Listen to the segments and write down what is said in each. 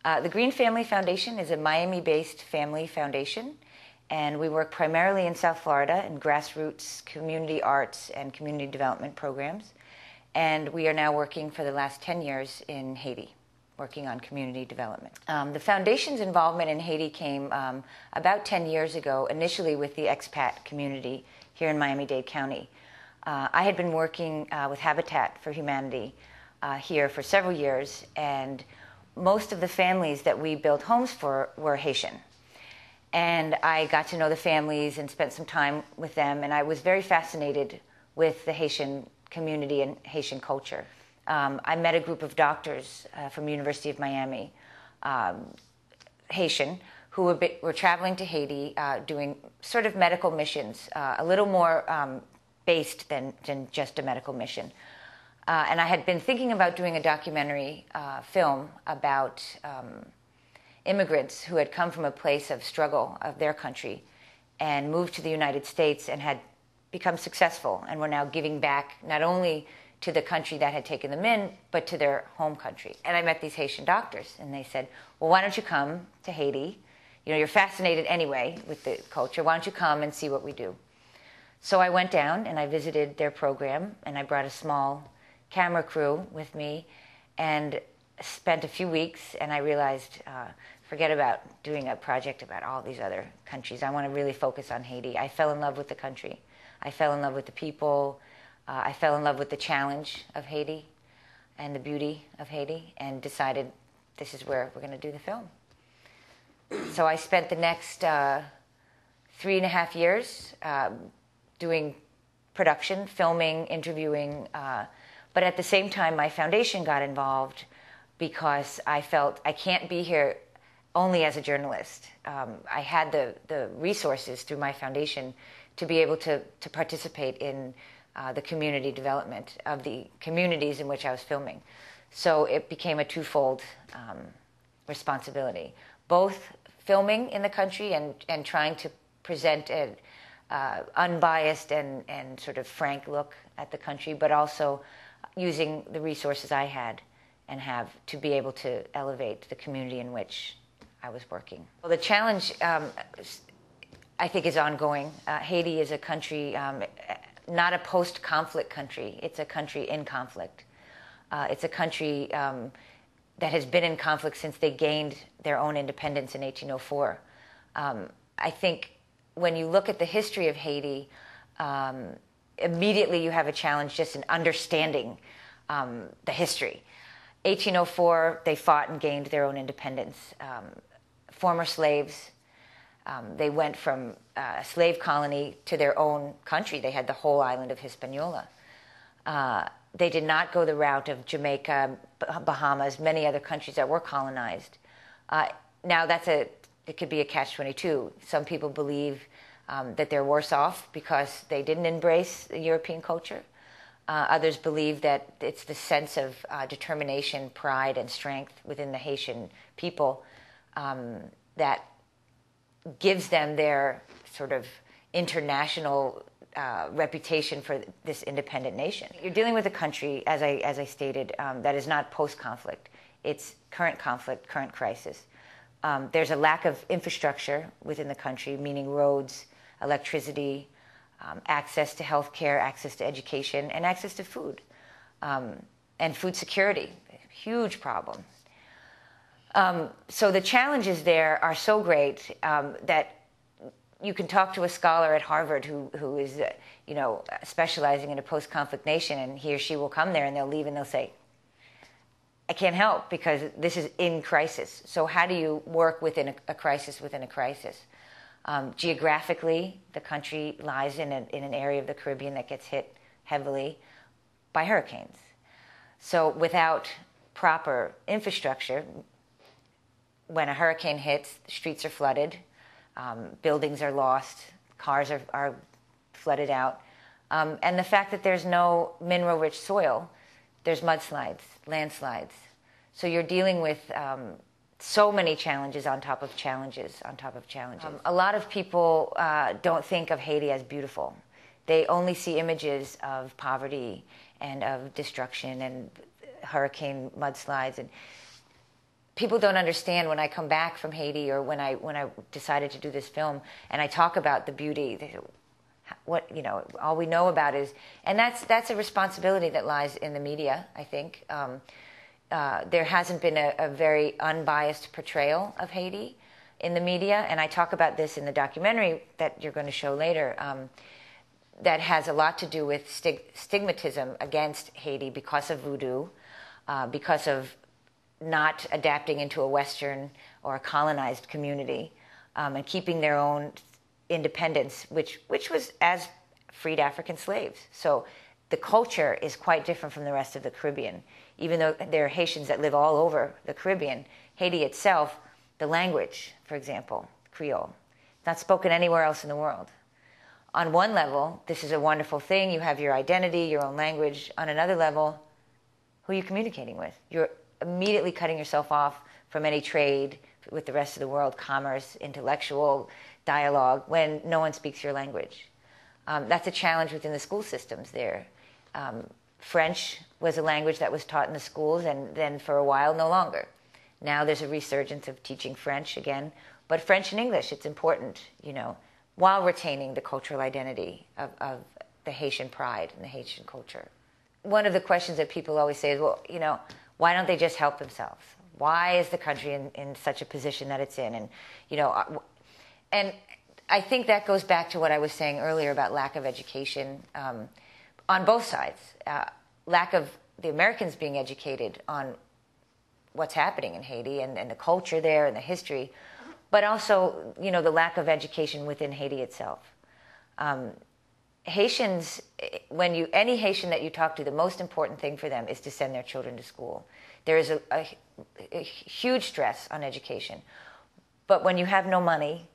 The Green Family Foundation is a Miami-based family foundation, and we work primarily in South Florida in grassroots community arts and community development programs. And we are now working for the last 10 years in Haiti, working on community development. The foundation's involvement in Haiti came about 10 years ago, initially with the expat community here in Miami-Dade County. I had been working with Habitat for Humanity here for several years, and most of the families that we built homes for were Haitian. And I got to know the families and spent some time with them, and I was very fascinated with the Haitian community and Haitian culture. I met a group of doctors from the University of Miami, Haitian, who were traveling to Haiti doing sort of medical missions, a little more based than just a medical mission. And I had been thinking about doing a documentary film about immigrants who had come from a place of struggle of their country and moved to the United States and had become successful and were now giving back not only to the country that had taken them in, but to their home country. And I met these Haitian doctors, and they said, well, why don't you come to Haiti? You know, you're fascinated anyway with the culture. Why don't you come and see what we do? So I went down and I visited their program, and I brought a small camera crew with me and spent a few weeks, and I realized, forget about doing a project about all these other countries. I want to really focus on Haiti. I fell in love with the country. I fell in love with the people. I fell in love with the challenge of Haiti and the beauty of Haiti, and decided this is where we're going to do the film. So I spent the next 3.5 years doing production, filming, interviewing, but at the same time, my foundation got involved because I felt I can't be here only as a journalist. I had the resources through my foundation to be able to participate in the community development of the communities in which I was filming. So it became a twofold responsibility, both filming in the country and trying to present an unbiased and sort of frank look at the country, but also using the resources I had and have to be able to elevate the community in which I was working. Well, the challenge, I think, is ongoing. Haiti is a country, not a post-conflict country. It's a country in conflict. It's a country that has been in conflict since they gained their own independence in 1804. I think when you look at the history of Haiti, immediately you have a challenge just in understanding the history. 1804, they fought and gained their own independence. Former slaves, they went from a slave colony to their own country. They had the whole island of Hispaniola. They did not go the route of Jamaica, Bahamas, many other countries that were colonized. Now it could be a catch-22. Some people believe that they're worse off because they didn't embrace the European culture. Others believe that it's the sense of determination, pride, and strength within the Haitian people that gives them their sort of international reputation for this independent nation. You're dealing with a country, as I stated, that is not post-conflict. It's current conflict, current crisis. There's a lack of infrastructure within the country, meaning roads, electricity, access to health care, access to education, and access to food. And food security, a huge problem. So the challenges there are so great that you can talk to a scholar at Harvard who is, specializing in a post-conflict nation, and he or she will come there and they'll leave and they'll say, I can't help because this is in crisis. So how do you work within a crisis within a crisis? Geographically, the country lies in an area of the Caribbean that gets hit heavily by hurricanes. So without proper infrastructure, when a hurricane hits, the streets are flooded, buildings are lost, cars are flooded out. And the fact that there's no mineral-rich soil, there's mudslides, landslides. So you're dealing with so many challenges on top of challenges on top of challenges. A lot of people don't think of Haiti as beautiful. They only see images of poverty and of destruction and hurricane mudslides. And people don't understand when I come back from Haiti, or when I decided to do this film and I talk about the beauty. They, what, you know, all we know about is, and that's a responsibility that lies in the media, I think. There hasn't been a very unbiased portrayal of Haiti in the media, and I talk about this in the documentary that you're going to show later, that has a lot to do with stigmatism against Haiti because of voodoo, because of not adapting into a Western or a colonized community, and keeping their own independence, which was as freed African slaves. So the culture is quite different from the rest of the Caribbean. Even though there are Haitians that live all over the Caribbean, Haiti itself, the language, for example, Creole, not spoken anywhere else in the world. On one level, this is a wonderful thing. You have your identity, your own language. On another level, who are you communicating with? You're immediately cutting yourself off from any trade with the rest of the world, commerce, intellectual dialogue, when no one speaks your language. That's a challenge within the school systems there. French was a language that was taught in the schools, and then for a while, no longer. Now there's a resurgence of teaching French again, but French and English, it's important, you know, while retaining the cultural identity of the Haitian pride and the Haitian culture. One of the questions that people always say is, well, you know, why don't they just help themselves? Why is the country in such a position that it's in? And, you know, and I think that goes back to what I was saying earlier about lack of education on both sides. Lack of the Americans being educated on what's happening in Haiti and the culture there and the history, but also, you know, the lack of education within Haiti itself. Haitians, any Haitian that you talk to, the most important thing for them is to send their children to school. There is a huge stress on education. But when you have no money,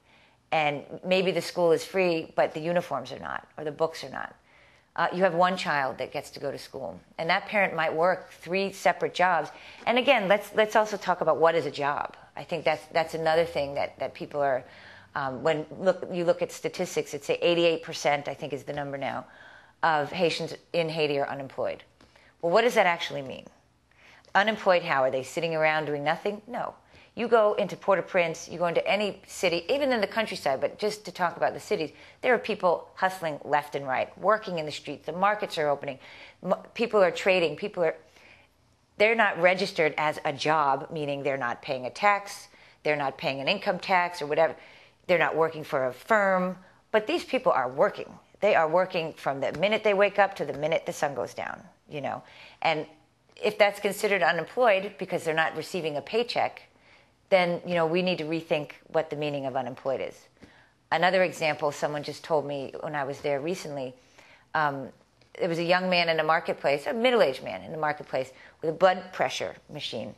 and maybe the school is free, but the uniforms are not, or the books are not, you have one child that gets to go to school. And that parent might work 3 separate jobs. And again, let's also talk about what is a job. I think that's another thing that people are, when you look at statistics, it's say 88%, I think is the number now, of Haitians in Haiti are unemployed. Well, what does that actually mean? Unemployed how? Are they sitting around doing nothing? No. You go into Port-au-Prince, you go into any city, even in the countryside, but just to talk about the cities, there are people hustling left and right, working in the streets, the markets are opening, people are trading, they're not registered as a job, meaning they're not paying a tax, they're not paying an income tax or whatever, they're not working for a firm, but these people are working. They are working from the minute they wake up to the minute the sun goes down, you know. And if that's considered unemployed because they're not receiving a paycheck, then, you know, we need to rethink what the meaning of unemployed is. Another example, someone just told me when I was there recently, there was a young man in the marketplace, a middle-aged man in the marketplace with a blood pressure machine,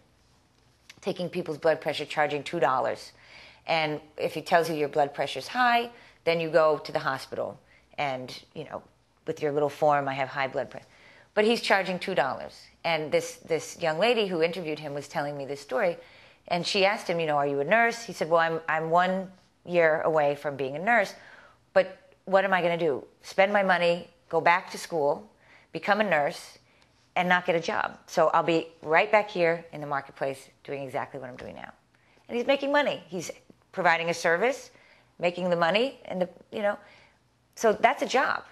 taking people's blood pressure, charging $2. And if he tells you your blood pressure's high, then you go to the hospital and, you know, with your little form, I have high blood pressure. But he's charging $2. And this young lady who interviewed him was telling me this story. And she asked him, you know, are you a nurse? He said, well, I'm 1 year away from being a nurse, but what am I going to do? Spend my money, go back to school, become a nurse, and not get a job. So I'll be right back here in the marketplace doing exactly what I'm doing now. And he's making money. He's providing a service, making the money, and you know, so that's a job,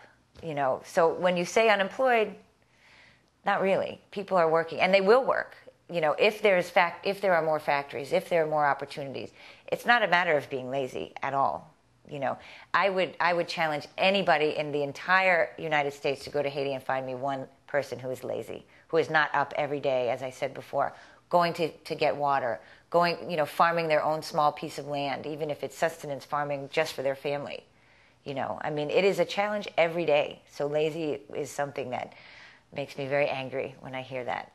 you know. So when you say unemployed, not really. People are working, and they will work. You know, if there are more factories, if there are more opportunities, it's not a matter of being lazy at all. You know, I would challenge anybody in the entire United States to go to Haiti and find me one person who is lazy, who is not up every day, as I said before, going to get water, going, you know, farming their own small piece of land, even if it's sustenance farming just for their family. You know, I mean, it is a challenge every day. So lazy is something that makes me very angry when I hear that.